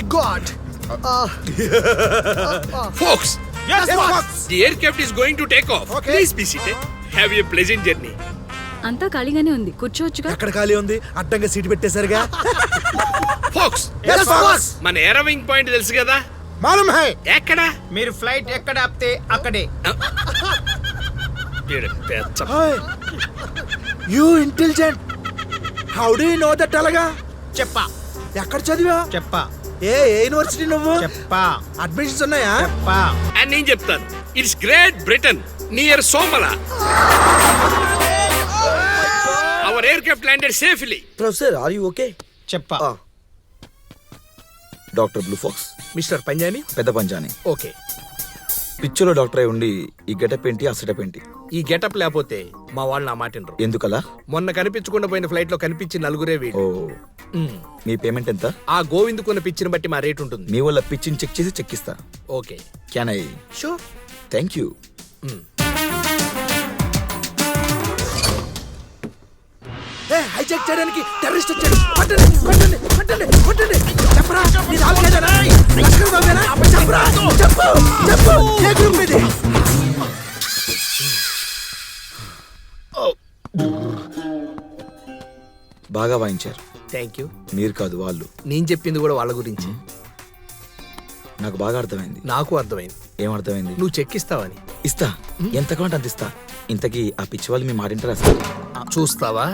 God. Folks, Yes, Fox. the aircraft is going to take off. Okay. Please be seated. Have a pleasant journey. అంతా ఖాళీగానే ఉంది, కూర్చోవచ్చుగా. ఎక్కడ ఖాళీ ఉంది? అడ్డంగా సీటు పెట్టేశారుగా. Folks, Yes, Fox. మన ఏరోవింగ్ పాయింట్ తెలుసు కదా? మాలూమ్ హై. ఎక్కడ? మీరు ఫ్లైట్ ఎక్కడ ఆపితే అక్కడే. You intelligent. How do you know that అలాగా? చెప్పా ఎక్కడ చదివా? చెప్పా ఏ యూనివర్సిటీ నువ్వు? చెప్పా అడ్మిషన్స్ ఉన్నాయా? చెప్పా. అని నేను చెప్తాను. ఇట్స్ గ్రేట్ బ్రిటన్ నియర్ సోమల. Our aircraft landed safely. Professor are you okay? చెప్పా. డాక్టర్ బ్లూ ఫాక్స్, మిస్టర్ పంజాని. పెద్ద పంజాని. ఓకే. పిక్చర్లో డాక్టర్ అయి ఉండి ఈ గెటప్ ఏంటి, ఆ సెటప్ ఏంటి? ఈ గెటప్ లేకపోతే మా వాళ్ళు నా మాటినరు. ఎందుకలా? మొన్న కనిపించకుండా పోయిన ఫ్లైట్ లో కనిపించి నలుగురే ఓ, వీడు. మీ పేమెంట్ ఎంత? ఆ గోవింద్ కొన్న పిచ్చిని బట్టి మా రేట్ ఉంటుంది. మీ వల్ల పిచ్చిని చెక్ చేసి చెక్కిస్తా. Okay. Can I? Sure. Thank you. Hijack చేయడానికి టెర్రరిస్ట్ వచ్చాడు. పట్టండి పట్టండి పట్టండి పట్టండి. చెప్పరా నీ దాల్కేదనా? లష్కర్ బాబేనా? చెప్పరా చెప్పు చెప్పు. ఏ గ్రూప్ ఇది? బాగా వాయించారు. Thank you. మీరు కాదు, వాళ్ళు. నేను చెప్పింది కూడా వాళ్ళ గురించి. నాకు బాగా అర్థమైంది. నాకు అర్థమైంది. ఏం అర్థమైంది? నువ్వు చెక్కిస్తావని. ఇస్తా, ఎంత కావాలంటే అంత ఇస్తా. ఇంతకీ ఆ పిచ్చి వాళ్ళు మీ మాటింటారా అసలు? చూస్తావా?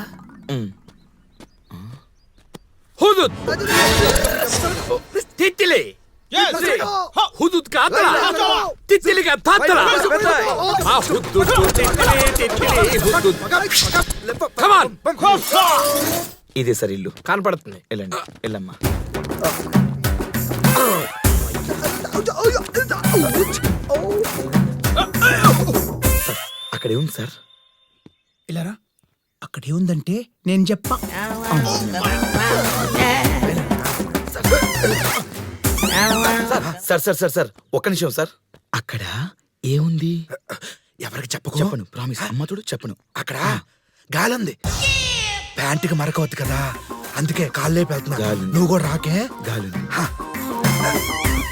హుదుద్ తిత్తిలి. హుదుద్ కా అతలా, తిత్తిలి కా తాతలా. ఆ హుదుద్ తిత్తిలి తిత్తిలి హుదుద్. Come on. ఇదే సార్ ఇల్లు. కనపడుతుంది. వెళ్ళండి, వెళ్ళమ్మా. అక్కడే ఉంది సార్. ఇలారా అక్కడ ఏముందంటే నేను చెప్పా. సార్ సార్ సార్ సార్ ఒక్క నిమిషం సార్. అక్కడ ఏముంది? ఎవరికి చెప్పకు. చెప్పను, ప్రామిస్. అమ్మ చూడు, చెప్పను. అక్కడ గాలుంది. ప్యాంటుకి మరకవద్దు కదా, అందుకే కాళ్ళే వెళ్తున్నా. గాలి. నువ్వు కూడా రాకే. గాలి.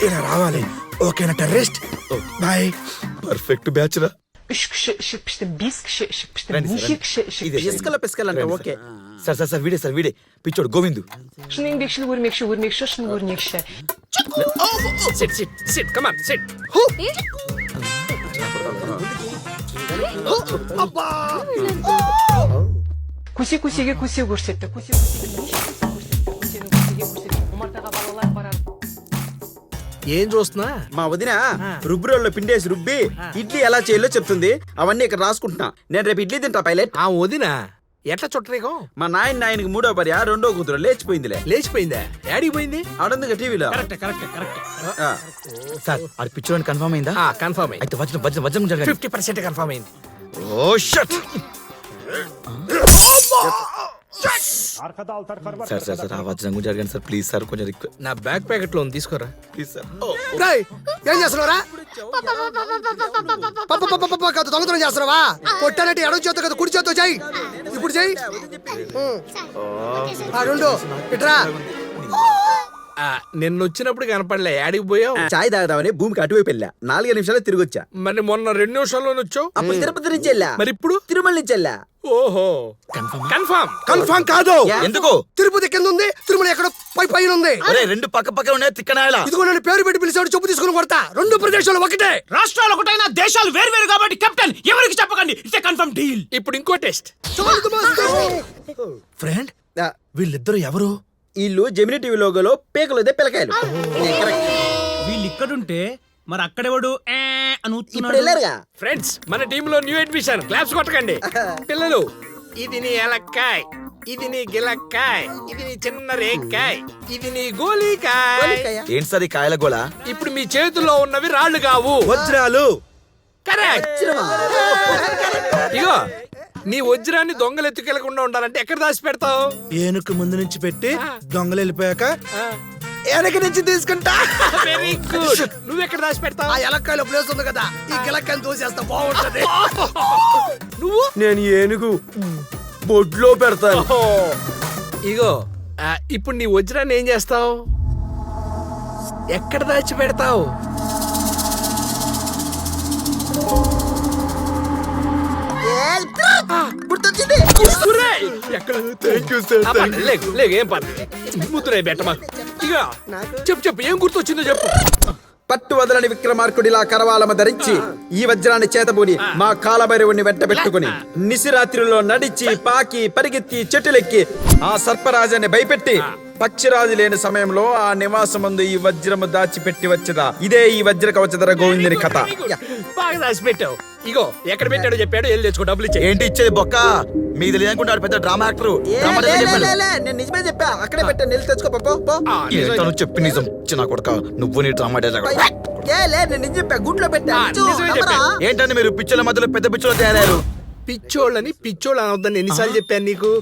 ఇలా రావాలి. ఓకేనా టెర్రరిస్ట్? బాయ్. పర్ఫెక్ట్ బ్యాచ్ రా. పిస్కల పిస్కలంట. ఓకే. సార్ సార్ సార్ వీడే సార్, వీడే పిచ్చోడు Govindu. SIT SIT SIT. Come on SIT. Kusi kusiga kusi ko'rsatdi. Kusi ఏం చూస్తున్నా? మా వదిన రుబ్బురోల్లో పిండేసి రుబ్బి ఇడ్లీ ఎలా చేయాలో చెప్తుంది. అవన్నీ ఇక్కడ రాసుకుంటున్నా. నేను రేపు ఇడ్లీ తింటా పైలట్. ఆ వదిన ఎట్లా చుట్టరేకం? మా ఆయనకి మూడో భార్య రెండో కూతురు లేచిపోయిందిలే. లేచిపోయిందా? యాడికి పోయింది? ఆడుందిగా టీవీలో. సార్ అది పిచ్చోని కన్ఫర్మ్ అయిందా? కన్ఫర్మ్ అయింది. అయితే వజ్రం వజ్రం వజ్రం జరగాలి. 50% కన్ఫర్మ్ అయింది. ఓ షట్. సార్ సార్ సార్ ఆ వజ్రం గురించి జరగండి సార్, ప్లీజ్ సార్. కొంచెం రిక్వెస్ట్. నా బ్యాక్ ప్యాకెట్ లో ఉంది, తీసుకోరా ప్లీజ్ సార్. ఏం చేస్తున్నారా? కాదు దొంగతనం చేస్తున్నావా? కొట్టానంటే ఎడవ చేత కదా కుడి చేత్తో చెయ్యి. ఇప్పుడు చెయ్యి. రెండు ఇట్రా. నిన్న వచ్చినప్పుడు కనపడలే, యాడికి పోయావు? చాయ్ తాగదామని భూమికి అటువైపు వెళ్ళా. 4 నిమిషాలు తిరిగి వచ్చా. మరి మొన్న 2 నిమిషాల్లో వచ్చావు. అప్పుడు తిరుపతి నుంచి వెళ్ళా. మరి ఇప్పుడు తిరుమల నుంచి వెళ్ళా. ఓహో, కన్ఫర్మ్. కన్ఫర్మ్ కాదు. ఎందుకు? తిరుపతి కింద ఉంది, తిరుమల ఎక్కడ పైన ఉంది. అరే రెండు పక్క పక్క ఉన్నాయి తిక్కనాయలా. ఇదిగో నన్ను పేరు పెట్టి పిలిచాడు, చెప్పు తీసుకుని కొడతా. రెండు ప్రదేశాలు ఒకటే. రాష్ట్రాలు ఒకటైనా దేశాలు వేరు వేరు కాబట్టి కెప్టెన్ ఎవరికి చెప్పకండి. It's confirm deal. ఇప్పుడు ఇంకో టెస్ట్. ఫ్రెండ్, వీళ్ళిద్దరు ఎవరు? వీళ్ళు జెమిని టీవీ లోగోలో పేకలోదే పిల్లకాయలు. వీళ్ళు ఇక్కడుంటే మరి అక్కడెవడు అని ఇప్పుడు వెళ్ళారుగా. ఫ్రెండ్స్, మన టీమ్ లో న్యూ అడ్మిషన్. క్లాప్స్ కొట్టకండి పిల్లలు. ఇది నీ ఎలక్కాయ్, ఇది నీ గిలక్కాయ్, ఇది నీ చిన్న రేక్కాయ్, ఇది నీ గోలీకాయ్. ఏంటి సార్ ఈ కాయల గోళ? ఇప్పుడు మీ చేతుల్లో ఉన్నవి రాళ్ళు కావు, వజ్రాలు. కరెక్ట్. ఇగో నీ వజ్రాన్ని దొంగలు ఎత్తుకెళ్లకుండా ఉండాలంటే ఎక్కడ దాచి పెడతావు? ఏనుకు ముందు నుంచి పెట్టి దొంగలు వెళ్ళిపోయాక వెనక నుంచి తీసుకుంటా. Very good. నువ్వు ఎక్కడ దాచి పెడతావు? ఆ ఎలక్కాయలో ప్లేస్ ఉంది కదా, ఈ గిలక్కాయని తోసేస్తా బాగుంటది. నువ్వు? నేను ఏనుగు బొడ్లో పెడతాను. ఇగో ఇప్పుడు నీ వజ్రాన్ని ఏం చేస్తావు? ఎక్కడ దాచి పెడతావు? గుర్తొచ్చింది. లేక ఏం పర్లేదు. ముద్దురే బెట్ట మాకు. ఇక చెప్పు ఏం గుర్తొచ్చిందో చెప్పు. పట్టు వదలని విక్రమార్కుడిలా కరవాలమ ధరించి ఈ వజ్రాన్ని చేతబూని మా కాలభైరవుని వెంట పెట్టుకుని నిశిరాత్రిలో నడిచి పాకి పరిగెత్తి చెట్టులెక్కి ఆ సర్పరాజాన్ని భయపెట్టి పక్షిరాజు లేని సమయంలో ఆ నివాసం ముందు ఈ వజ్రము దాచిపెట్టి వచ్చదా. ఇదే ఈ వజ్ర కవచధర గోవిందుని కథ. బాగా దాచి పెట్టావు. ఇగో ఎక్కడ పెట్టాడో చెప్పాడు, వెళ్ళి తెచ్చుకో, డబ్బులు ఇచ్చే. ఏంటి ఇచ్చేది బొక్క? మీకు తెలియనుకుంటాడు పెద్ద డ్రామా యాక్టర్. నేను నిజమే చెప్పా, అక్కడే పెట్టా. నిల్ తెచ్చుకో పో. ఏంటో చెప్పి నిజం చిన్న కొడక, నువ్వు నీ డ్రామా డైలాగ్. నేను నిజం చెప్పా, గుడ్లో పెట్టా. నిజమే చెప్పా. ఏంటంటే మీరు పిచ్చోళ్ళ మధ్యలో పెద్ద పిచ్చోళ్ళు తయారయ్యారు. పిచ్చోళ్ళని పిచ్చోళ్ళు అనొద్దని ఎన్నిసార్లు చెప్పాను నీకు?